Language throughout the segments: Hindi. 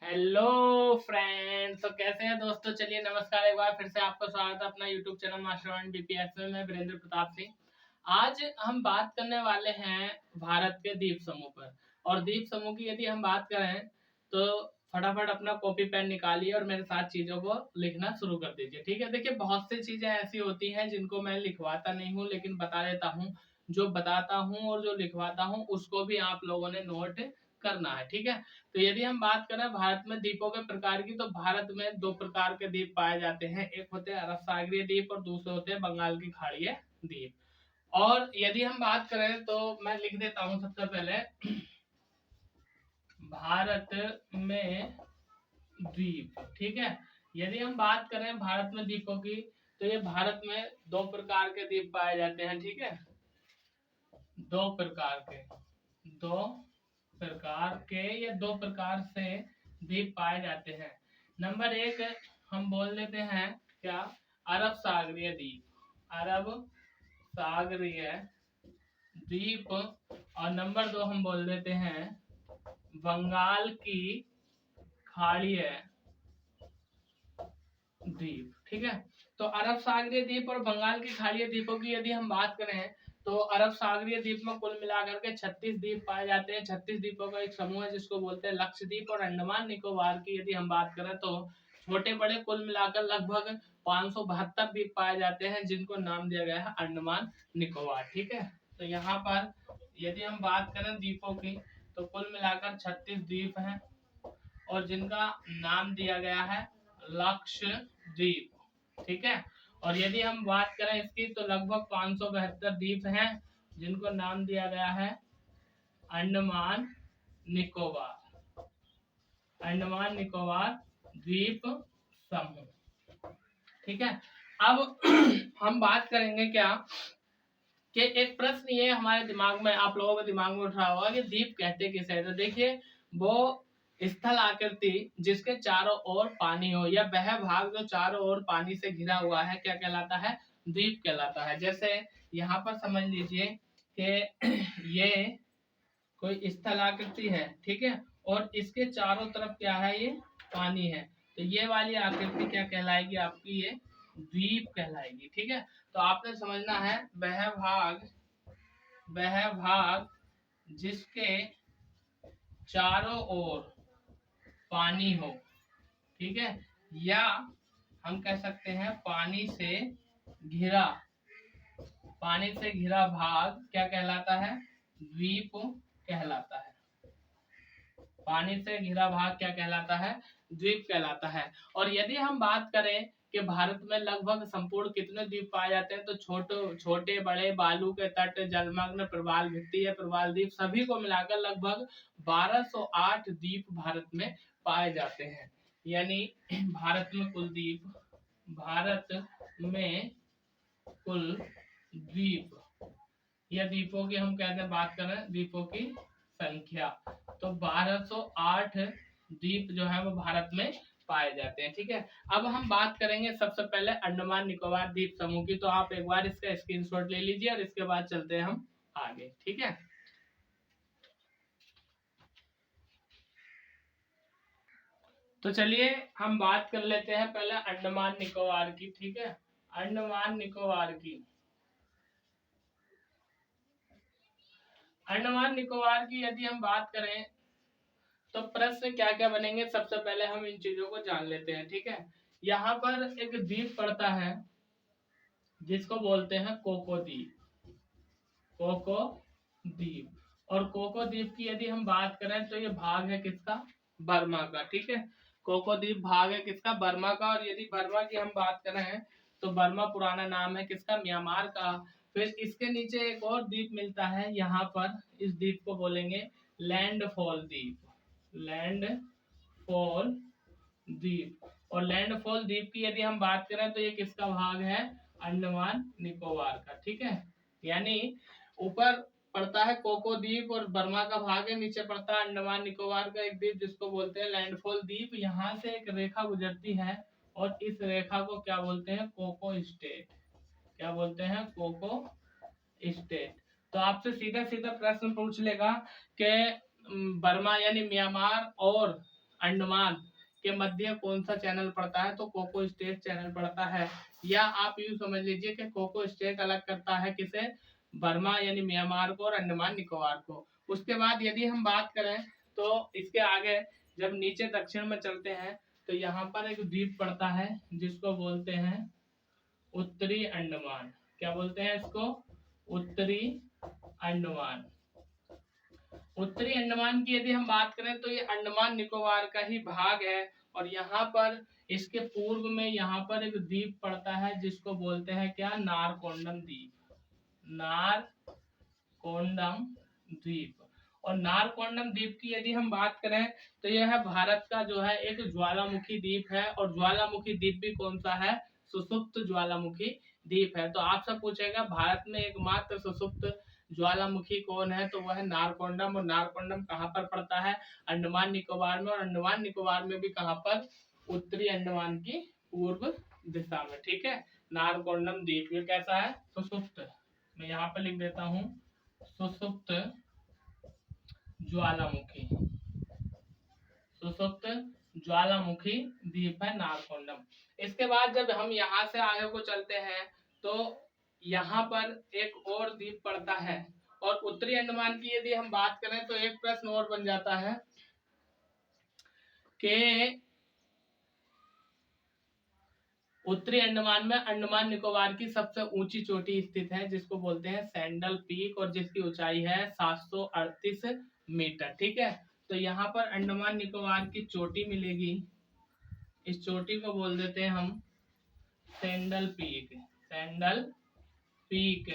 हेलो फ्रेंड्स, तो कैसे हैं दोस्तों। चलिए नमस्कार, एक बार फिर से आपका स्वागत है अपना यूट्यूब चैनल मास्टरमाइंड बीपीएस में। मैं वीरेंद्र प्रताप सिंह। आज हम बात करने वाले हैं भारत के द्वीप समूह पर। और द्वीप समूह की यदि हम बात करें तो फटाफट अपना कॉपी पेन निकालिए और मेरे साथ चीजों को लिखना शुरू कर दीजिए। ठीक है, देखिए बहुत सी चीजें ऐसी होती हैं जिनको मैं लिखवाता नहीं हूँ, लेकिन बता देता हूँ। जो बताता हूँ और जो लिखवाता हूँ उसको भी आप लोगों ने नोट करना है। ठीक है, तो यदि हम बात करें भारत में द्वीपों के प्रकार की, तो भारत में दो प्रकार के द्वीप पाए जाते हैं। एक होते हैं अरब सागरीय द्वीप और दूसरे होते हैं बंगाल की खाड़ीय द्वीप। और यदि हम बात करें तो मैं लिख देता हूं सबसे पहले भारत में द्वीप। ठीक है, यदि हम बात करें भारत में द्वीपों की, तो ये भारत में दो प्रकार के द्वीप पाए जाते हैं। ठीक है, दो प्रकार से द्वीप पाए जाते हैं। नंबर एक हम बोल लेते हैं क्या, अरब सागरीय द्वीप। और नंबर दो हम बोल देते हैं बंगाल की खाड़ीय द्वीप। ठीक है, तो अरब सागरीय द्वीप और बंगाल की खाड़ीय द्वीपों की यदि हम बात करें तो अरब सागरीय द्वीप में कुल मिलाकर के 36 द्वीप पाए जाते हैं। 36 द्वीपों का एक समूह है जिसको बोलते हैं लक्षद्वीप। और अंडमान निकोबार की यदि हम बात करें तो छोटे बड़े कुल मिलाकर लगभग 572 द्वीप पाए जाते हैं, जिनको नाम दिया गया है अंडमान निकोबार। ठीक है, तो यहाँ पर यदि हम बात करें द्वीपों की तो कुल मिलाकर 36 द्वीप हैं और जिनका नाम दिया गया है लक्षद्वीप। ठीक है, और यदि हम बात करें इसकी तो लगभग 572 द्वीप हैं जिनको नाम दिया गया है अंडमान निकोबार द्वीप समूह। ठीक है, अब हम बात करेंगे क्या कि एक प्रश्न ये हमारे दिमाग में, आप लोगों के दिमाग में उठ रहा होगा कि द्वीप कहते किसे हैं। तो देखिए, वो स्थल आकृति जिसके चारों ओर पानी हो या वह भाग जो चारों ओर पानी से घिरा हुआ है क्या कहलाता है, द्वीप कहलाता है। जैसे यहाँ पर समझ लीजिए कि ये कोई स्थल आकृति है। ठीक है, और इसके चारों तरफ क्या है, ये पानी है। तो ये वाली आकृति क्या कहलाएगी आपकी, ये द्वीप कहलाएगी। ठीक है, तो आपने समझना है वह भाग जिसके चारों ओर पानी हो। ठीक है, या हम कह सकते हैं पानी से घिरा भाग क्या कहलाता है, द्वीप कहलाता है। पानी से घिरा भाग क्या कहलाता है, द्वीप कहलाता है। और यदि हम बात करें कि भारत में लगभग संपूर्ण कितने द्वीप पाए जाते हैं, तो छोटे बड़े बालू के तट, जलमग्न, प्रवाल भित्ति या प्रवाल द्वीप सभी को मिलाकर लगभग 1208 द्वीप भारत में पाए जाते हैं। यानी भारत में कुल द्वीप या द्वीपों की हम कहते हैं, बात करें द्वीपों की संख्या, तो 1208 द्वीप जो है वो भारत में पाए जाते हैं। ठीक है, अब हम बात करेंगे सबसे पहले अंडमान निकोबार द्वीप समूह की। तो आप एक बार इसका स्क्रीनशॉट ले लीजिए और इसके बाद चलते हैं हम आगे। ठीक है, तो चलिए हम बात कर लेते हैं पहले अंडमान निकोबार की। ठीक है, अंडमान निकोबार की यदि हम बात करें तो प्रश्न क्या क्या बनेंगे, सबसे पहले हम इन चीजों को जान लेते हैं। ठीक है, यहाँ पर एक द्वीप पड़ता है जिसको बोलते हैं कोको द्वीप। और कोको द्वीप की यदि हम बात करें तो ये भाग है किसका, बर्मा का। ठीक है, कोको द्वीप भाग है किसका, बर्मा का। और यदि बर्मा की हम बात करें तो बर्मा पुराना नाम है किसका, म्यांमार का। फिर इसके नीचे एक और द्वीप मिलता है, यहाँ पर इस द्वीप को बोलेंगे लैंडफॉल द्वीप। और लैंडफॉल द्वीप की यदि हम बात करें तो ये किसका भाग है, अंडमान निकोबार का। ठीक है, यानी ऊपर पड़ता है कोको द्वीप और बर्मा का भाग है, नीचे पड़ता है अंडमान निकोबार का एक द्वीप जिसको बोलते हैं लैंडफॉल द्वीप। यहाँ से एक रेखा गुजरती है और इस रेखा को क्या बोलते हैं, कोको स्टेट। तो आपसे सीधा सीधा प्रश्न पूछ लेगा कि बर्मा यानी म्यांमार और अंडमान के मध्य कौन सा चैनल पड़ता है? तो कोको स्ट्रेट चैनल पड़ता है। या आप यूं समझ लीजिए कि कोको स्ट्रेट अलग करता है किसे? बर्मा यानी म्यांमार को और अंडमान निकोबार को। उसके बाद यदि हम बात करें तो इसके आगे जब नीचे दक्षिण में चलते हैं तो यहाँ पर एक द्वीप पड़ता है जिसको बोलते हैं उत्तरी अंडमान। क्या बोलते हैं इसको? उत्तरी अंडमान। उत्तरी अंडमान की यदि हम बात करें तो ये अंडमान निकोबार का ही भाग है और यहाँ पर इसके पूर्व में यहाँ पर एक द्वीप पड़ता है जिसको बोलते हैं क्या? नारकोंडम द्वीप। नारकोंडम द्वीप। और नारकोंडम द्वीप की यदि हम बात करें तो यह है भारत का जो है एक ज्वालामुखी द्वीप है। और ज्वालामुखी द्वीप भी कौन सा है? सुषुप्त ज्वालामुखी द्वीप है। तो आपसे पूछेगा भारत में एकमात्र सुषुप्त ज्वालामुखी कौन है? तो वह है नारकोंडम। और नारकोंडम कहाँ पर पड़ता है? अंडमान निकोबार में। और अंडमान निकोबार में भी कहाँ पर? उत्तरी अंडमान की पूर्व दिशा में। ठीक है, नारकोंडम द्वीप ये कैसा है? सुषुप्त। मैं यहाँ पर लिख देता हूँ सुषुप्त ज्वालामुखी। सुषुप्त ज्वालामुखी द्वीप है नारकोंडम। इसके बाद जब हम यहाँ से आगे को चलते हैं तो यहाँ पर एक और द्वीप पड़ता है। और उत्तरी अंडमान की यदि हम बात करें तो एक प्रश्न और बन जाता है कि उत्तरी अंडमान में अंडमान निकोबार की सबसे ऊंची चोटी स्थित है जिसको बोलते हैं सैंडल पीक और जिसकी ऊंचाई है 738 मीटर। ठीक है, तो यहाँ पर अंडमान निकोबार की चोटी मिलेगी। इस चोटी को बोल देते हैं हम सैंडल पीक। सैंडल पीक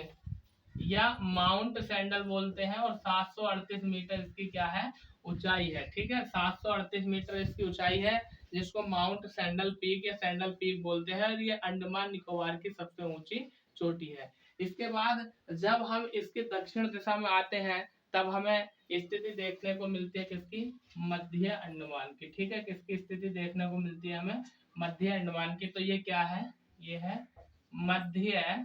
या माउंट सैंडल बोलते हैं। और 738 मीटर इसकी क्या है? ऊंचाई है। ठीक है, 738 मीटर इसकी ऊंचाई है जिसको माउंट सैंडल पीक या सैंडल पीक बोलते हैं। और ये अंडमान निकोबार की सबसे ऊंची चोटी है। इसके बाद जब हम इसके दक्षिण दिशा में आते हैं तब हमें स्थिति देखने को मिलती है किसकी? मध्य अंडमान की। ठीक है, किसकी स्थिति देखने को मिलती है हमें? मध्य अंडमान की। तो ये क्या है? ये है मध्य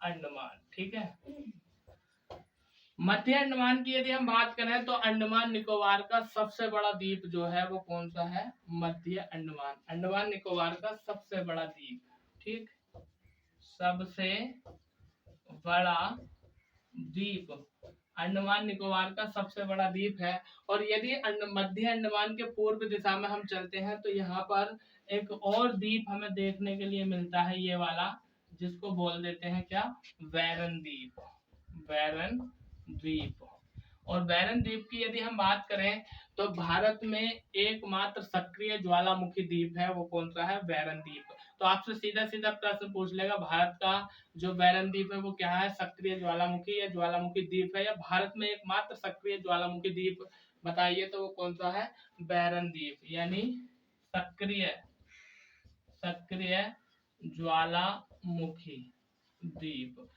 अंडमान। ठीक है, मध्य अंडमान की यदि हम बात करें तो अंडमान निकोबार का सबसे बड़ा द्वीप जो है वो कौन सा है? मध्य अंडमान। अंडमान निकोबार का सबसे बड़ा द्वीप। ठीक, सबसे बड़ा द्वीप अंडमान निकोबार का सबसे बड़ा द्वीप है। और यदि मध्य अंडमान के पूर्व दिशा में हम चलते हैं तो यहाँ पर एक और द्वीप हमें देखने के लिए मिलता है, ये वाला, जिसको बोल देते हैं क्या? वैरन द्वीप। वैरन द्वीप। और वैरन द्वीप की यदि हम बात करें तो भारत में एकमात्र सक्रिय ज्वालामुखी द्वीप है, वो कौन सा है? वैरन द्वीप। तो आपसे सीधा सीधा प्रश्न पूछ लेगा भारत का जो वैरन द्वीप है वो क्या है? सक्रिय ज्वालामुखी या ज्वालामुखी द्वीप है। या भारत में एकमात्र सक्रिय ज्वालामुखी द्वीप बताइए, तो वो कौन सा है? वैरन द्वीप यानी सक्रिय ज्वालामुखी द्वीप।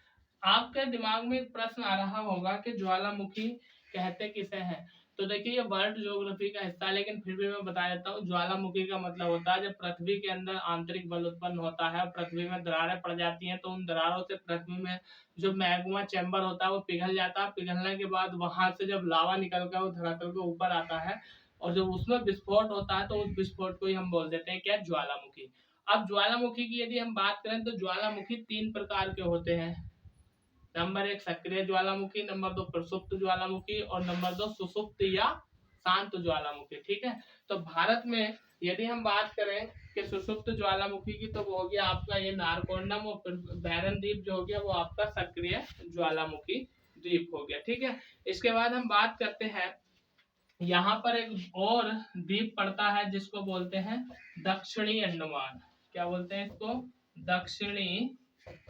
आपके दिमाग में एक प्रश्न आ रहा होगा कि ज्वालामुखी कहते किसे हैं? तो देखिए ये वर्ल्ड ज्योग्राफी का हिस्सा है, लेकिन फिर भी मैं बता देता हूँ। ज्वालामुखी का मतलब होता है जब पृथ्वी के अंदर आंतरिक बल उत्पन्न होता है, पृथ्वी में दरारें पड़ जाती हैं, तो उन दरारों से पृथ्वी में जो मैग्मा चैम्बर होता है वो पिघल जाता है। पिघलने के बाद वहां से जब लावा निकल कर वो धरातल के ऊपर आता है और जब उसमें विस्फोट होता है तो उस विस्फोट को ही हम बोल देते हैं क्या? ज्वालामुखी। अब ज्वालामुखी की यदि हम बात करें तो ज्वालामुखी 3 प्रकार के होते हैं। नंबर 1 सक्रिय ज्वालामुखी, नंबर 2 प्रसुप्त ज्वालामुखी और नंबर 2 सुसुप्त या शांत ज्वालामुखी। ठीक है, तो भारत में यदि हम बात करें कि सुसुप्त ज्वालामुखी की तो वो हो गया आपका ये नारकोंडम। और वैरन द्वीप जो हो गया वो आपका सक्रिय ज्वालामुखी द्वीप हो गया। ठीक है, इसके बाद हम बात करते हैं यहाँ पर एक और द्वीप पड़ता है जिसको बोलते हैं दक्षिणी अंडमान। क्या बोलते हैं इसको? दक्षिणी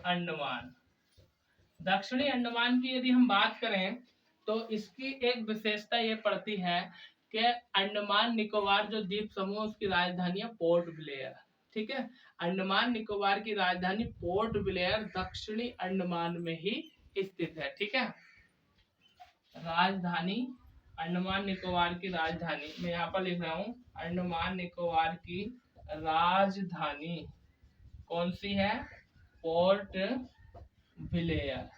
अंडमान। दक्षिणी अंडमान की यदि हम बात करें तो इसकी एक विशेषता ये पड़ती है कि अंडमान निकोबार जो द्वीप समूह उसकी राजधानी है पोर्ट ब्लेयर। ठीक है, अंडमान निकोबार की राजधानी पोर्ट ब्लेयर दक्षिणी अंडमान में ही स्थित है। ठीक है, राजधानी अंडमान निकोबार की राजधानी मैं यहाँ पर लिख रहा हूँ, अंडमान निकोबार की राजधानी कौन सी है? Port Blair.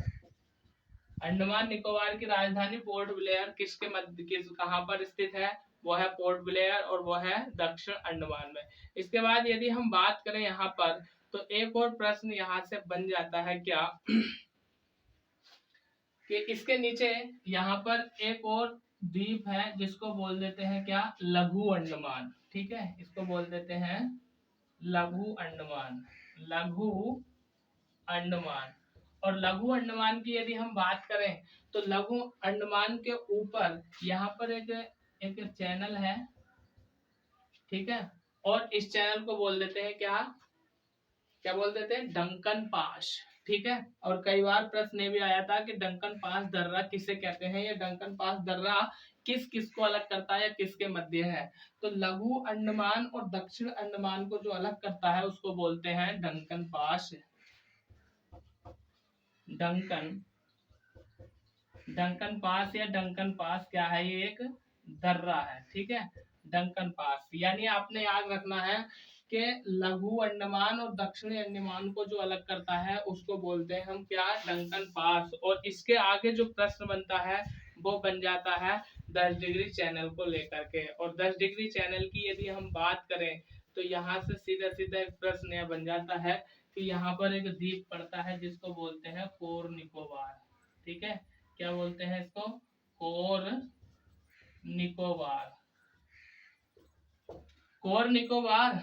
अंडमान निकोबार की राजधानी पोर्ट ब्लेयर किसके मध्य कहाँ पर स्थित है? वो है पोर्ट ब्लेयर और वो है दक्षिण अंडमान में। इसके बाद यदि हम बात करें यहाँ पर, तो एक और प्रश्न यहाँ से बन जाता है क्या कि इसके नीचे यहाँ पर एक और द्वीप है जिसको बोल देते हैं क्या, लघु अंडमान। ठीक है, इसको बोल देते हैं लघु अंडमान, लघु अंडमान। और लघु अंडमान की यदि हम बात करें तो लघु अंडमान के ऊपर यहाँ पर एक एक चैनल है, ठीक है, और इस चैनल को बोल देते हैं क्या, क्या बोल देते हैं, डंकन पास। ठीक है, और कई बार प्रश्न ये भी आया था कि डंकन पास दर्रा किसे कहते हैं, या डंकन पास दर्रा किस किस को अलग करता है या किसके मध्य है। तो लघु अंडमान और दक्षिण अंडमान को जो अलग करता है उसको बोलते हैं Duncan pass. Duncan Duncan pass या डंकन पास क्या है, ये एक दर्रा है। ठीक है, डंकन पास, यानी आपने याद रखना है कि लघु अंडमान और दक्षिणी अंडमान को जो अलग करता है उसको बोलते हैं हम क्या, डंकन पास। और इसके आगे जो प्रश्न बनता है वो बन जाता है 10 डिग्री चैनल को लेकर के। और 10 डिग्री चैनल की यदि हम बात करें तो यहाँ से सीधा सीधा एक प्रश्न यह बन जाता है कि यहाँ पर एक द्वीप पड़ता है जिसको बोलते हैं कोर निकोबार। ठीक है, क्या बोलते हैं इसको, कोर निकोबार। कोर निकोबार,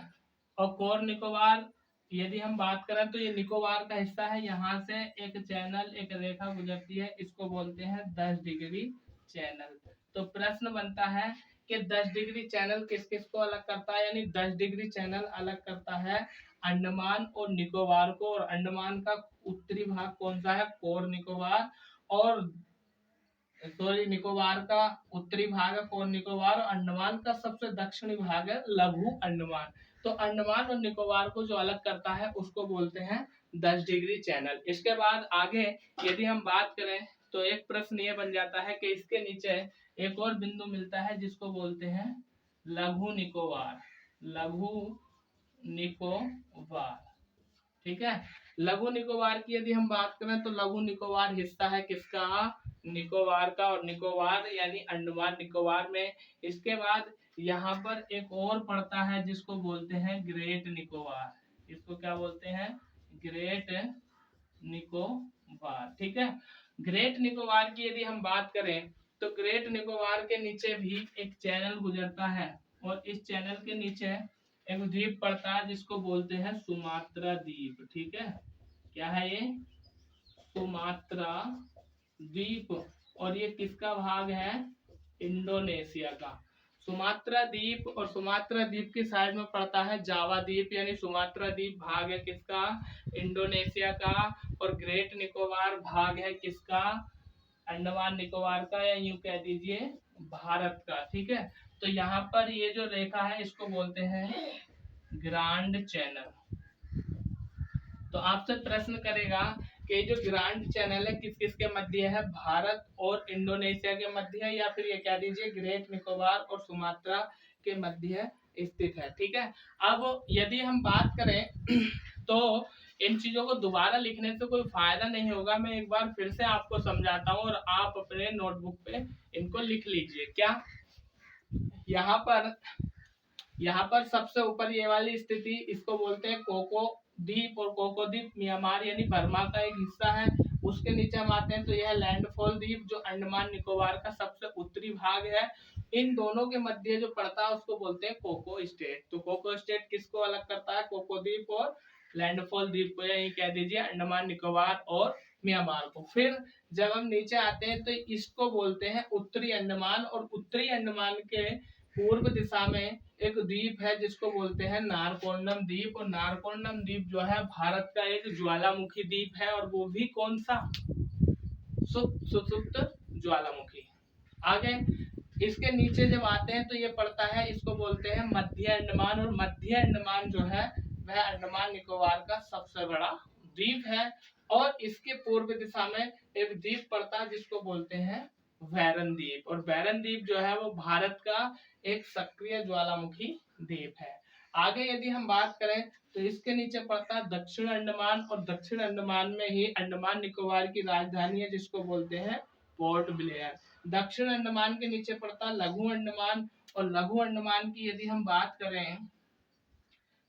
और कोर निकोबार यदि हम बात करें तो ये निकोबार का हिस्सा है। यहाँ से एक चैनल, एक रेखा गुजरती है, इसको बोलते हैं 10 डिग्री चैनल। तो प्रश्न बनता है कि 10 डिग्री चैनल किस किस को अलग करता है, यानी 10 डिग्री चैनल अलग करता है अंडमान और निकोबार को। और अंडमान का उत्तरी भाग कौन सा है, कोर निकोबार, और सॉरी निकोबार का उत्तरी भाग है कोर निकोबार, और अंडमान का सबसे दक्षिणी भाग है लघु अंडमान। तो अंडमान और निकोबार को जो अलग करता है उसको बोलते हैं 10 डिग्री चैनल। इसके बाद आगे यदि हम बात करें तो एक प्रश्न ये बन जाता है कि इसके नीचे एक और बिंदु मिलता है जिसको बोलते हैं लघु निकोबार, लघु निकोबार। ठीक है, लघु निकोबार की यदि हम बात करें तो लघु निकोबार हिस्सा है किसका, निकोबार का, और निकोबार यानी अंडमान निकोबार में। इसके बाद यहाँ पर एक और पड़ता है जिसको बोलते हैं ग्रेट निकोबार। इसको क्या बोलते हैं, ग्रेट निकोबार। ठीक है, ग्रेट निकोबार की यदि हम बात करें तो ग्रेट निकोबार के नीचे भी एक चैनल गुजरता है, और इस चैनल के नीचे एक द्वीप पड़ता है जिसको बोलते हैं सुमात्रा द्वीप। ठीक है, क्या है ये, सुमात्रा द्वीप। और ये किसका भाग है, इंडोनेशिया का। सुमात्रा द्वीप, और सुमात्रा द्वीप की साइड में पड़ता है जावा द्वीप, यानी सुमात्रा द्वीप भाग है किसका, इंडोनेशिया का। और ग्रेट निकोबार भाग है किसका, अंडमान निकोबार का, या यूं कह दीजिए भारत का। ठीक है, तो यहाँ पर ये जो रेखा है इसको बोलते हैं ग्रांड चैनल। तो आपसे प्रश्न करेगा कि जो ग्रांड चैनल है किस किस के मध्य है, भारत और इंडोनेशिया के मध्य है, या फिर ये कह दीजिए ग्रेट निकोबार और सुमात्रा के मध्य स्थित है। ठीक है, अब यदि हम बात करें तो इन चीजों को दोबारा लिखने से कोई फायदा नहीं होगा। मैं एक बार फिर से आपको समझाता हूँ और आप अपने नोटबुक पे इनको लिख लीजिए। क्या, यहाँ पर सबसे ऊपर ये वाली स्थिति इसको बोलते हैं कोको द्वीप, और कोको द्वीप म्यांमार यानी बर्मा का एक हिस्सा है। उसके नीचे हम आते हैं तो यह लैंडफॉल द्वीप जो अंडमान निकोबार का सबसे उत्तरी भाग है। इन दोनों के मध्य जो पड़ता है उसको बोलते हैं कोको स्टेट। तो कोको स्टेट किसको अलग करता है, कोको द्वीप और लैंडफॉल द्वीप को, यही कह दीजिए अंडमान निकोबार और म्यांमार को। फिर जब हम नीचे आते हैं तो इसको बोलते हैं उत्तरी अंडमान, और उत्तरी अंडमान के पूर्व दिशा में एक द्वीप है जिसको बोलते हैं नारकोंडम द्वीप। और नारकोंडम द्वीप जो है भारत का एक ज्वालामुखी द्वीप है, और वो भी कौन सा, सुसुप्त ज्वालामुखी। आगे इसके नीचे जब आते हैं तो ये पड़ता है, इसको बोलते हैं मध्य अंडमान, और मध्य अंडमान जो है वह अंडमान निकोबार का सबसे बड़ा द्वीप है। और इसके पूर्व दिशा में एक द्वीप पड़ता है जिसको बोलते हैं वैरन द्वीप, और वैरन द्वीप जो है वो भारत का एक सक्रिय ज्वालामुखी द्वीप है। आगे यदि हम बात करें तो इसके नीचे पड़ता है दक्षिण अंडमान, और दक्षिण अंडमान में ही अंडमान निकोबार की राजधानी है जिसको बोलते हैं पोर्ट ब्लेयर। दक्षिण अंडमान के नीचे पड़ता है लघु अंडमान, और लघु अंडमान की यदि हम बात करें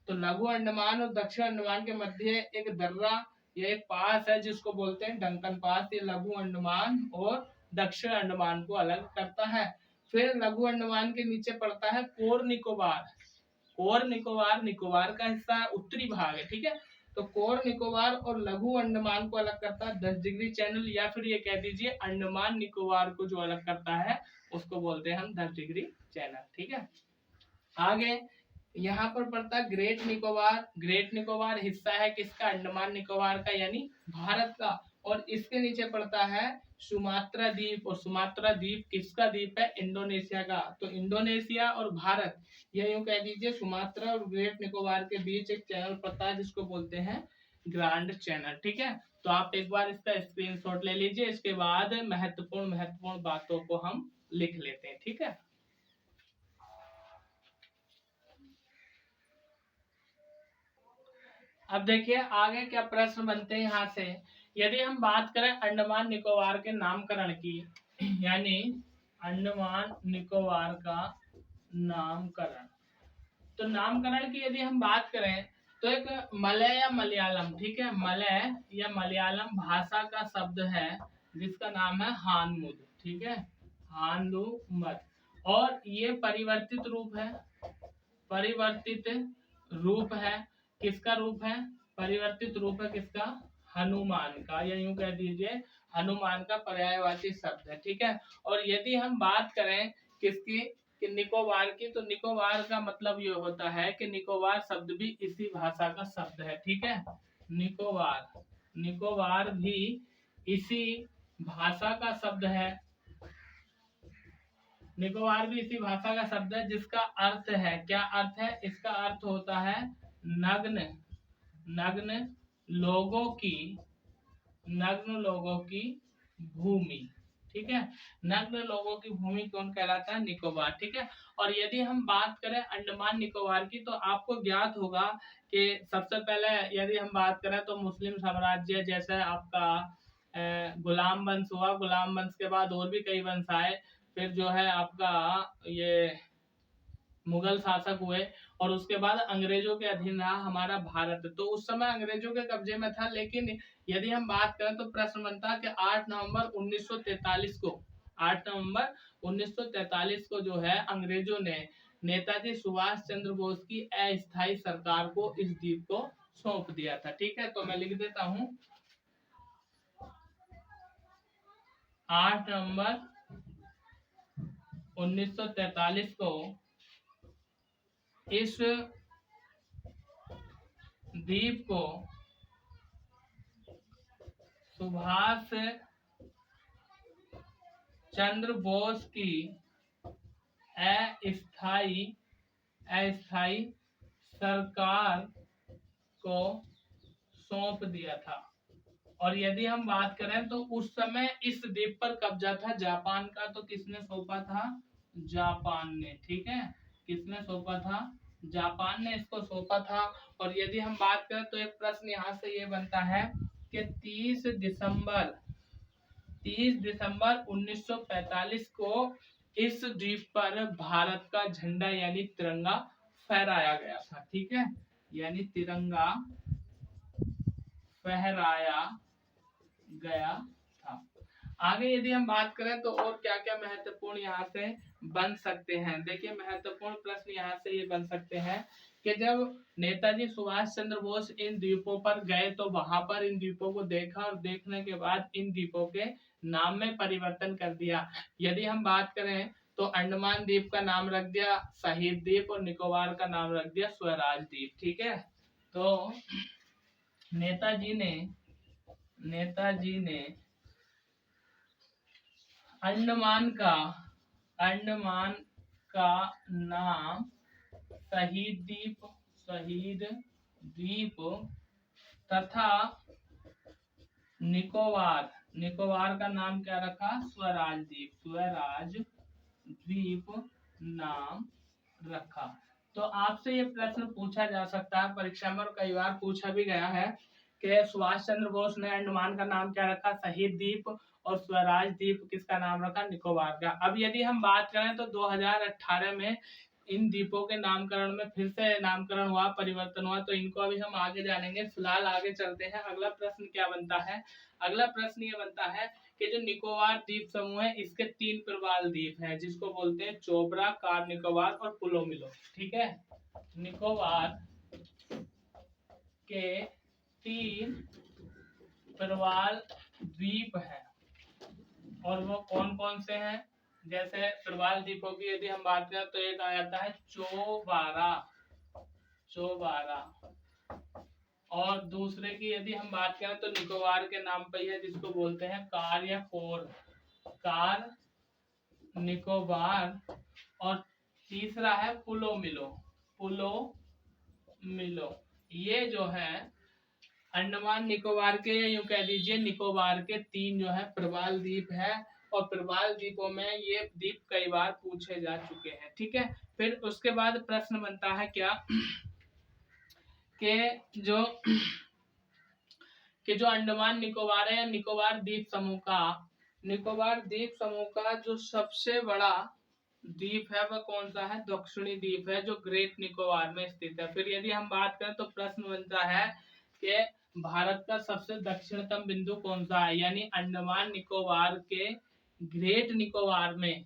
तो लघु अंडमान और दक्षिण अंडमान के मध्य एक दर्रा या एक पास है जिसको बोलते हैं डंकन पास। ये लघु अंडमान और दक्षिण अंडमान को अलग करता है। फिर लघु अंडमान के नीचे पड़ता है कोर निकोबार। कोर निकोबार निकोबार का हिस्सा है, उत्तरी भाग है, ठीक है। तो कोर निकोबार और लघु अंडमान को अलग करता है 10 डिग्री चैनल, या फिर ये कह दीजिए अंडमान निकोबार को जो अलग करता है उसको बोलते हैं हम 10 डिग्री चैनल, ठीक है। आगे यहाँ पर पड़ता है ग्रेट निकोबार। ग्रेट निकोबार हिस्सा है किसका? अंडमान निकोबार का, यानी भारत का। और इसके नीचे पड़ता है सुमात्रा द्वीप। और सुमात्रा द्वीप किसका द्वीप है? इंडोनेशिया का। तो इंडोनेशिया और भारत, ये यूं कह दीजिए सुमात्रा और ग्रेट निकोबार के बीच एक चैनल पड़ता है जिसको बोलते हैं ग्रांड चैनल, ठीक है। तो आप एक बार इसका स्क्रीनशॉट ले लीजिए, इसके बाद महत्वपूर्ण बातों को हम लिख लेते हैं, ठीक है। अब देखिए आगे क्या प्रश्न बनते हैं यहाँ से। यदि हम बात करें अंडमान निकोबार के नामकरण की, यानी अंडमान निकोबार का नामकरण, तो नामकरण की यदि हम बात करें तो एक मलय या मलयालम, ठीक है, मलय या मलयालम भाषा का शब्द है जिसका नाम है हानमुद, ठीक है, हानुमत। और ये परिवर्तित रूप है, परिवर्तित रूप है। किसका रूप है? परिवर्तित रूप है किसका? हनुमान का, या यूं कह दीजिए हनुमान का पर्यायवाची शब्द है, ठीक है। और यदि हम बात करें किसकी, कि निकोबार की, तो निकोबार का मतलब ये होता है कि निकोबार शब्द भी इसी भाषा का शब्द है, ठीक है। निकोबार, निकोबार भी इसी भाषा का शब्द है। निकोबार भी इसी भाषा का शब्द है जिसका अर्थ है, क्या अर्थ है? इसका अर्थ होता है नग्न, नग्न लोगों की, नग्न लोगों की भूमि, ठीक है। नग्न लोगों की भूमि कौन कहलाता है? निकोबार, ठीक है। और यदि हम बात करें अंडमान निकोबार की, तो आपको ज्ञात होगा कि सबसे पहले यदि हम बात करें तो मुस्लिम साम्राज्य, जैसे आपका गुलाम वंश हुआ, गुलाम वंश के बाद और भी कई वंश आए, फिर जो है आपका ये मुगल शासक हुए, और उसके बाद अंग्रेजों के अधीन रहा हमारा भारत। तो उस समय अंग्रेजों के कब्जे में था, लेकिन यदि हम बात करें तो प्रश्न बनता है कि 8 नवंबर 1943 को, 8 नवंबर 1943 को जो है अंग्रेजों ने नेताजी सुभाष चंद्र बोस की अस्थायी सरकार को इस द्वीप को सौंप दिया था, ठीक है। तो मैं लिख देता हूं 8 नवंबर 1943 को इस द्वीप को सुभाष चंद्र बोस की अस्थायी सरकार को सौंप दिया था। और यदि हम बात करें तो उस समय इस द्वीप पर कब्जा था जापान का। तो किसने सौंपा था? जापान ने, ठीक है। किसने सौंपा था? जापान ने इसको सौंपा था। और यदि हम बात करें तो एक प्रश्न यहाँ से ये बनता है कि 30 दिसंबर 1945 को इस द्वीप पर भारत का झंडा यानी तिरंगा फहराया गया था, ठीक है, यानी तिरंगा फहराया गया था। आगे यदि हम बात करें तो और क्या क्या महत्वपूर्ण यहाँ से बन सकते हैं। देखिए महत्वपूर्ण प्रश्न यहाँ से ये बन सकते हैं कि जब नेताजी सुभाष चंद्र बोस इन द्वीपों पर गए तो वहां पर इन द्वीपों को देखा, और देखने के बाद इन द्वीपों के नाम में परिवर्तन कर दिया। यदि हम बात करें तो अंडमान द्वीप का नाम रख दिया शहीद द्वीप, और निकोबार का नाम रख दिया स्वराज द्वीप, ठीक है। तो नेताजी ने अंडमान का नाम शहीद द्वीप तथा निकोबार का नाम क्या रखा? स्वराज द्वीप नाम रखा। तो आपसे ये प्रश्न पूछा जा सकता है परीक्षा में, और कई बार पूछा भी गया है कि सुभाष चंद्र बोस ने अंडमान का नाम क्या रखा, शहीद द्वीप, और स्वराज द्वीप किसका नाम रखा, निकोबार का। अब यदि हम बात करें तो 2018 में इन द्वीपों के नामकरण में फिर से नामकरण हुआ, परिवर्तन हुआ, तो इनको अभी हम आगे जानेंगे। फिलहाल आगे चलते हैं। अगला प्रश्न क्या बनता है, अगला प्रश्न ये बनता है कि जो निकोबार द्वीप समूह है इसके 3 प्रवाल द्वीप हैं जिसको बोलते हैं चोबरा, कार निकोबार और पुलो मिलो। ठीक है, निकोबार के 3 प्रवाल द्वीप हैं और वो कौन कौन से हैं। जैसे प्रवाल द्वीपों की यदि हम बात करें तो एक आ जाता है चोबारा, चोबारा, और दूसरे की यदि हम बात करें तो निकोबार के नाम पर ही है जिसको बोलते हैं कार या कोर, कार निकोबार, और तीसरा है पुलो मिलो, पुलो मिलो। ये जो है अंडमान निकोबार के, यूं कह दीजिए निकोबार के 3 जो है प्रवाल द्वीप है, और प्रवाल द्वीपों में ये द्वीप कई बार पूछे जा चुके हैं। ठीक है, फिर उसके बाद प्रश्न बनता है क्या कि जो अंडमान निकोबार है, निकोबार द्वीप समूह का, निकोबार द्वीप समूह का जो सबसे बड़ा द्वीप है वह कौन सा है, दक्षिणी द्वीप है जो ग्रेट निकोबार में स्थित है। फिर यदि हम बात करें तो प्रश्न बनता है कि भारत का सबसे दक्षिणतम बिंदु कौन सा है, यानी अंडमान निकोबार के ग्रेट निकोबार में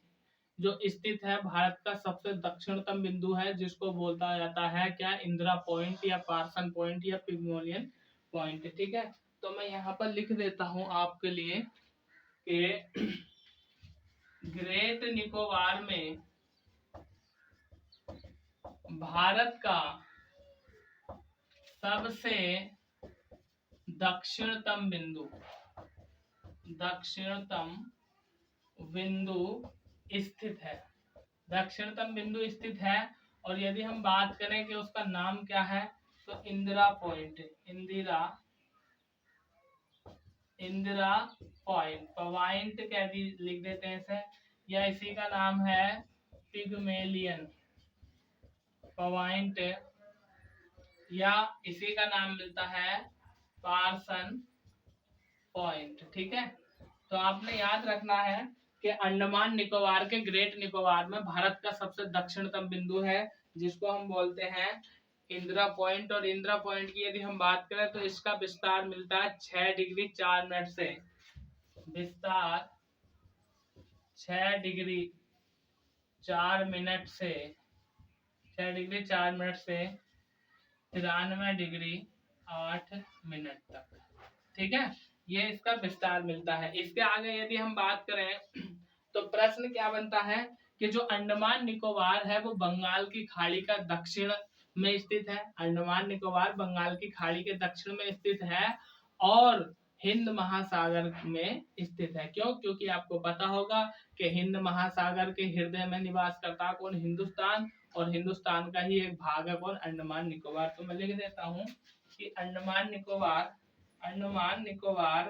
जो स्थित है भारत का सबसे दक्षिणतम बिंदु है जिसको बोलता जाता है क्या, इंदिरा पॉइंट या पार्सन पॉइंट या पिगमलियन पॉइंट। ठीक है, तो मैं यहाँ पर लिख देता हूँ आपके लिए कि ग्रेट निकोबार में भारत का सबसे दक्षिणतम बिंदु, दक्षिणतम बिंदु स्थित है, दक्षिणतम बिंदु स्थित है। और यदि हम बात करें कि उसका नाम क्या है तो Indira point, Indira, Indira point, point कह दी लिख देते हैं इसे, या इसी का नाम है पिगमेलियन पॉइंट, या इसी का नाम मिलता है पार्सन पॉइंट। ठीक है, तो आपने याद रखना है कि अंडमान निकोबार के ग्रेट निकोबार में भारत का सबसे दक्षिणतम बिंदु है जिसको हम बोलते हैं इंदिरा पॉइंट। और इंदिरा पॉइंट की यदि हम बात करें तो इसका विस्तार मिलता है 6 डिग्री 4 मिनट से, विस्तार 6 डिग्री 4 मिनट से, 6 डिग्री 4 मिनट से 93 डिग्री 8 मिनट तक। ठीक है, ये इसका विस्तार मिलता है। इसके आगे यदि हम बात करें तो प्रश्न क्या बनता है कि जो अंडमान निकोबार है वो बंगाल की खाड़ी का दक्षिण में स्थित है, अंडमान निकोबार बंगाल की खाड़ी के दक्षिण में स्थित है और हिंद महासागर में स्थित है। क्यों, क्योंकि आपको पता होगा कि हिंद महासागर के हृदय में निवास करता कौन, हिंदुस्तान, और हिंदुस्तान का ही एक भाग है कौन, अंडमान निकोबार। तो मैं लिख देता हूँ कि अंडमान निकोबार, अंडमान निकोबार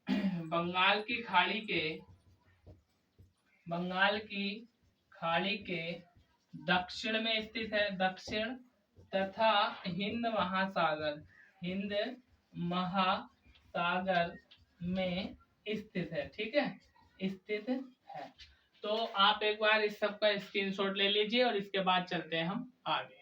बंगाल की खाड़ी के, बंगाल की खाड़ी के दक्षिण में स्थित है, दक्षिण, तथा हिंद महासागर, हिंद महासागर में स्थित है। ठीक है, स्थित है। तो आप एक बार इस सब का स्क्रीनशॉट ले लीजिए और इसके बाद चलते हैं हम आगे।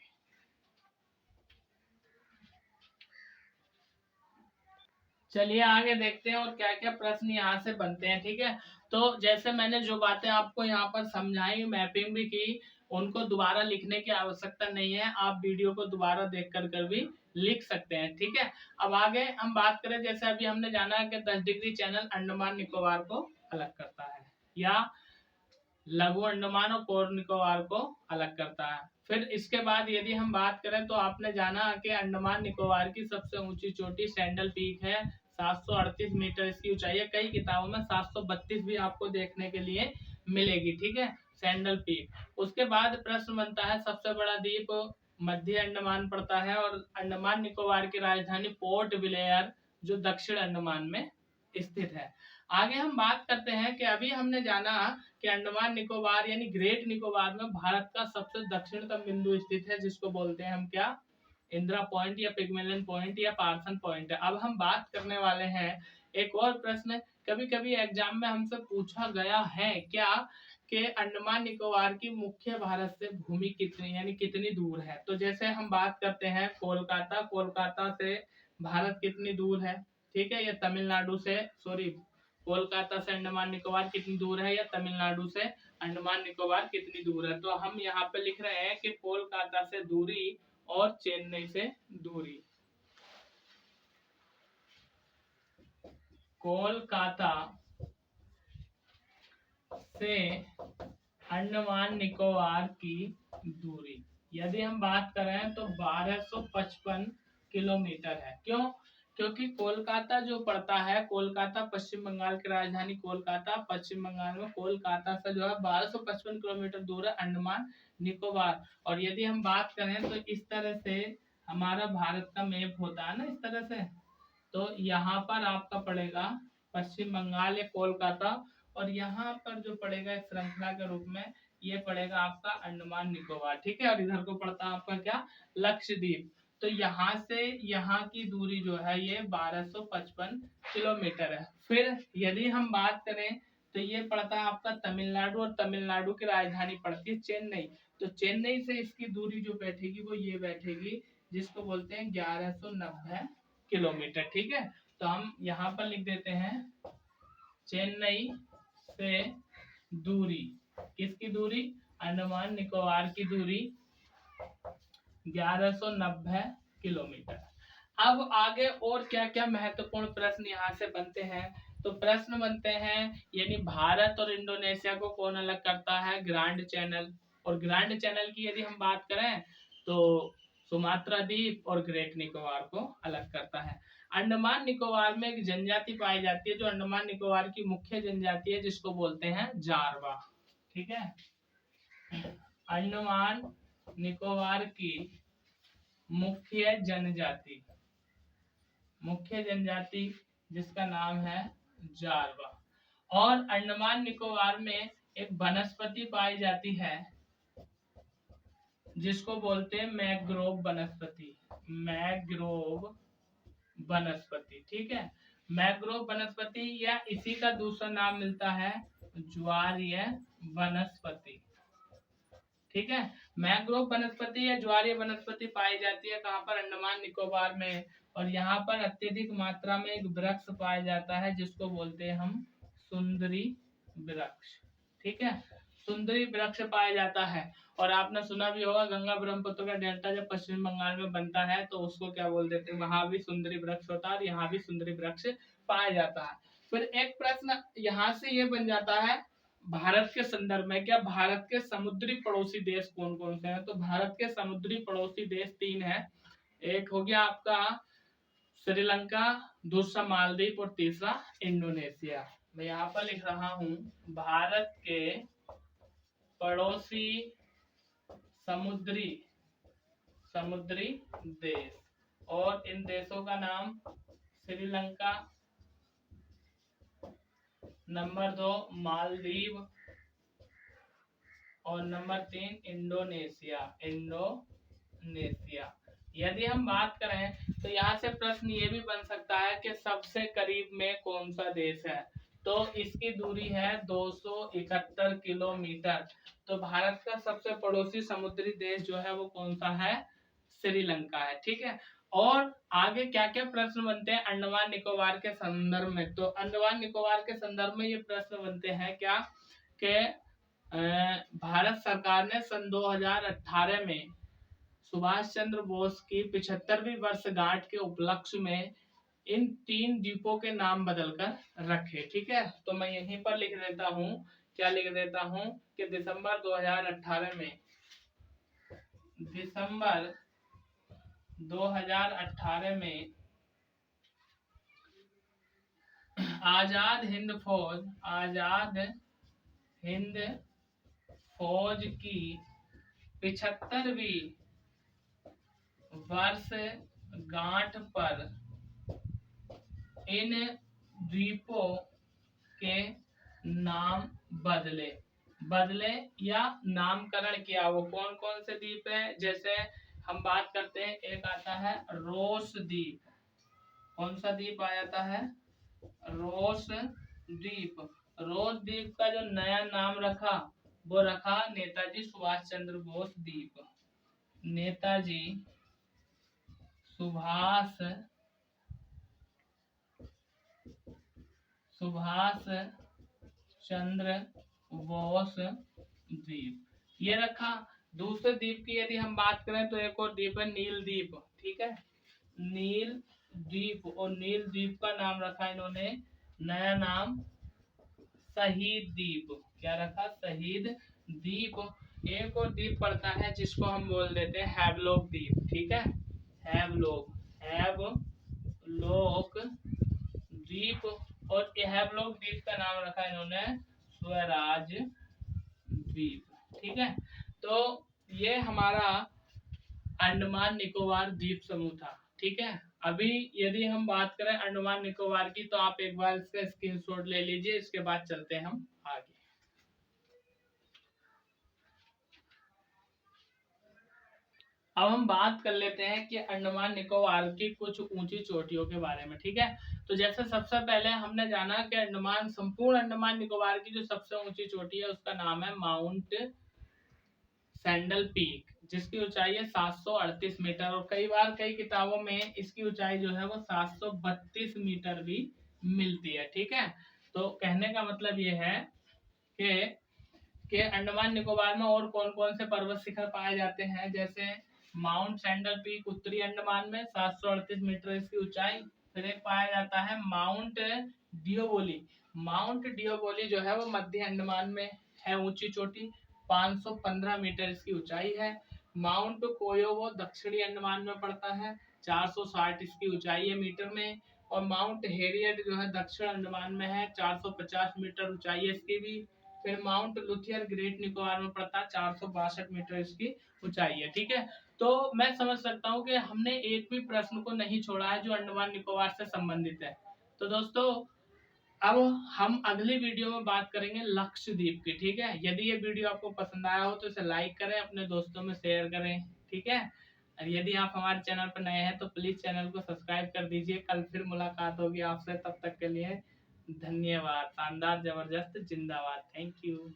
चलिए आगे देखते हैं और क्या क्या प्रश्न यहाँ से बनते हैं। ठीक है, तो जैसे मैंने जो बातें आपको यहाँ पर समझाई, मैपिंग भी की, उनको दोबारा लिखने की आवश्यकता नहीं है, आप वीडियो को दोबारा देख कर भी लिख सकते हैं। ठीक है, अब आगे हम बात करें, जैसे अभी हमने जाना है कि 10 डिग्री चैनल अंडमान निकोबार को अलग करता है, या लघु अंडमान और कोर निकोबार को अलग करता है। फिर इसके बाद यदि हम बात करें तो आपने जाना कि अंडमान निकोबार की सबसे ऊंची चोटी सैंडल पीक है, 738 मीटर इसकी ऊंचाई है। कई किताबों में 732 भी आपको देखने के लिए मिलेगी। ठीक है, सैंडल पीक। उसके बाद प्रश्न बनता है सबसे बड़ा द्वीप मध्य अंडमान पड़ता है और अंडमान निकोबार की राजधानी पोर्ट ब्लेयर जो दक्षिण अंडमान में स्थित है। आगे हम बात करते हैं कि अभी हमने जाना कि अंडमान निकोबार यानी ग्रेट निकोबार में भारत का सबसे दक्षिणतम बिंदु स्थित है जिसको बोलते हैं हम क्या, इंदिरा पॉइंट या पिग्मेलियन पॉइंट या पार्सन पॉइंट है। अब हम बात करने वाले हैं एक और प्रश्न, कभी कभी एग्जाम में हमसे पूछा गया है क्या कि अंडमान निकोबार की मुख्य भारत से भूमि कितनी यानी कितनी दूर है। तो जैसे हम बात करते हैं कोलकाता, कोलकाता से भारत कितनी दूर है, ठीक है, या तमिलनाडु से, सॉरी, कोलकाता से अंडमान निकोबार कितनी दूर है, या तमिलनाडु से अंडमान निकोबार कितनी दूर है। तो हम यहाँ पे लिख रहे हैं कि कोलकाता से दूरी और चेन्नई से दूरी। कोलकाता से अंडमान निकोबार की दूरी यदि हम बात करें तो 1255 किलोमीटर है। क्यों? क्योंकि कोलकाता जो पड़ता है, कोलकाता पश्चिम बंगाल की राजधानी कोलकाता, पश्चिम बंगाल में कोलकाता से जो है 1255 किलोमीटर दूर है अंडमान निकोबार। और यदि हम बात करें तो इस तरह से हमारा भारत का मैप होता है ना, इस तरह से, तो यहाँ पर आपका पड़ेगा पश्चिम बंगाल या कोलकाता, और यहाँ पर जो पड़ेगा एक श्रृंखला के रूप में ये पड़ेगा आपका अंडमान निकोबार, ठीक है, और इधर को पड़ता है आपका क्या, लक्षद्वीप। तो यहाँ से यहाँ की दूरी जो है ये 1255 किलोमीटर है। फिर यदि हम बात करें तो ये पड़ता है आपका तमिलनाडु, और तमिलनाडु की राजधानी पड़ती है चेन्नई। तो चेन्नई से इसकी दूरी जो बैठेगी वो ये बैठेगी, जिसको बोलते हैं 1190 किलोमीटर, ठीक है। तो हम यहाँ पर लिख देते हैं चेन्नई से दूरी, किसकी दूरी, अंडमान निकोबार की दूरी 1190 किलोमीटर। अब आगे और क्या क्या महत्वपूर्ण प्रश्न यहाँ से बनते हैं। तो प्रश्न बनते हैं यानी भारत और इंडोनेशिया को कौन अलग करता है, ग्रांड चैनल। और ग्रांड चैनल की यदि हम बात करें तो सुमात्रा द्वीप और ग्रेट निकोबार को अलग करता है। अंडमान निकोबार में एक जनजाति पाई जाती है जो अंडमान निकोबार की मुख्य जनजाति है, जिसको बोलते हैं जारवा, ठीक है। अंडमान निकोबार की मुख्य जनजाति जिसका नाम है जारवा। और अंडमान निकोबार में एक वनस्पति पाई जाती है जिसको बोलते हैं मैंग्रोव वनस्पति, ठीक है। मैंग्रोव वनस्पति या इसी का दूसरा नाम मिलता है ज्वारीय वनस्पति, ठीक है। मैंग्रोव वनस्पति या ज्वारीय वनस्पति पाई जाती है कहाँ पर, अंडमान निकोबार में। और यहाँ पर अत्यधिक मात्रा में एक वृक्ष पाया जाता है जिसको बोलते हैं हम सुंदरी वृक्ष, ठीक है, सुंदरी वृक्ष पाया जाता है। और आपने सुना भी होगा गंगा ब्रह्मपुत्र का डेल्टा जब पश्चिम बंगाल में बनता है तो उसको क्या बोल देते हैं, वहां भी सुंदरी वृक्ष होता है और यहाँ भी सुंदरी वृक्ष पाया जाता है। फिर एक प्रश्न यहाँ से ये बन जाता है भारत के संदर्भ में, क्या भारत के समुद्री पड़ोसी देश कौन कौन से हैं। तो भारत के समुद्री पड़ोसी देश 3 हैं। एक हो गया आपका श्रीलंका, दूसरा मालदीव और तीसरा इंडोनेशिया। मैं यहाँ पर लिख रहा हूँ भारत के पड़ोसी समुद्री देश, और इन देशों का नाम श्रीलंका, नंबर 2 मालदीव, और नंबर 3 इंडोनेशिया। यदि हम बात करें तो यहाँ से प्रश्न ये भी बन सकता है कि सबसे करीब में कौन सा देश है। तो इसकी दूरी है 271 किलोमीटर। तो भारत का सबसे पड़ोसी समुद्री देश जो है वो कौन सा है, श्रीलंका है, ठीक है। और आगे क्या क्या प्रश्न बनते हैं अंडमान निकोबार के संदर्भ में। तो अंडमान निकोबार के संदर्भ में ये प्रश्न बनते हैं क्या कि भारत सरकार ने सन 2018 में सुभाष चंद्र बोस की 75वीं वर्षगांठ के उपलक्ष्य में इन 3 द्वीपों के नाम बदलकर रखे, ठीक है। तो मैं यहीं पर लिख देता हूँ, क्या लिख देता हूँ कि दिसंबर 2018 में आजाद हिंद फौज की 75वीं वर्षगांठ पर इन द्वीपों के नाम बदले या नामकरण किया। वो कौन कौन से द्वीप है, जैसे हम बात करते हैं, एक आता है रोस द्वीप। कौन सा द्वीप आ जाता है? रोस द्वीप। रोस द्वीप का जो नया नाम रखा वो रखा नेताजी सुभाष चंद्र बोस द्वीप। नेताजी सुभाष चंद्र बोस द्वीप ये रखा। दूसरे द्वीप की यदि हम बात करें तो एक और द्वीप है नील द्वीप। ठीक है, नील द्वीप। और नील द्वीप का नाम रखा इन्होंने, नया नाम शहीद द्वीप। क्या रखा? शहीद द्वीप। एक और द्वीप पड़ता है जिसको हम बोल देते हैं हैवलॉक द्वीप। ठीक है, हैवलॉक द्वीप। और हैवलॉक द्वीप का नाम रखा इन्होंने स्वराज द्वीप। ठीक है, तो ये हमारा अंडमान निकोबार द्वीप समूह था। ठीक है, अभी यदि हम बात करें अंडमान निकोबार की तो आप एक बार इसका स्क्रीनशॉट ले लीजिए, इसके बाद चलते हैं हम आगे। अब हम बात कर लेते हैं कि अंडमान निकोबार की कुछ ऊंची चोटियों के बारे में। ठीक है, तो जैसे सबसे पहले हमने जाना कि संपूर्ण अंडमान निकोबार की जो सबसे ऊंची चोटी है उसका नाम है माउंट सैंडल पीक, जिसकी ऊंचाई है 738 मीटर। और कई बार कई किताबों में इसकी ऊंचाई जो है वो 732 मीटर भी मिलती है। ठीक है, तो कहने का मतलब ये है कि अंडमान निकोबार में और कौन कौन से पर्वत शिखर पाए जाते हैं, जैसे माउंट सैंडल पीक उत्तरी अंडमान में 738 मीटर इसकी ऊंचाई। फिर एक पाया जाता है माउंट डियोबोली। माउंट डियोबोली जो है वो मध्य अंडमान में है ऊंची चोटी, 515 मीटर इसकी ऊंचाई है। माउंट कोयोवो दक्षिणी अंडमान में पड़ता है, 460 इसकी ऊंचाई है मीटर में। और माउंट हेरियट जो है दक्षिण अंडमान में है, 450 मीटर ऊंचाई है इसकी भी। फिर माउंट लुथियर ग्रेट निकोबार में पड़ता है, 462 मीटर इसकी ऊंचाई है। ठीक है, तो मैं समझ सकता हूँ कि हमने एक भी प्रश्न को नहीं छोड़ा है जो अंडमान निकोबार से संबंधित है। तो दोस्तों अब हम अगली वीडियो में बात करेंगे लक्षद्वीप की। ठीक है, यदि ये वीडियो आपको पसंद आया हो तो इसे लाइक करें, अपने दोस्तों में शेयर करें। ठीक है, और यदि आप हमारे चैनल पर नए हैं तो प्लीज चैनल को सब्सक्राइब कर दीजिए। कल फिर मुलाकात होगी आपसे, तब तक के लिए धन्यवाद। शानदार, जबरदस्त, जिंदाबाद। Thank you.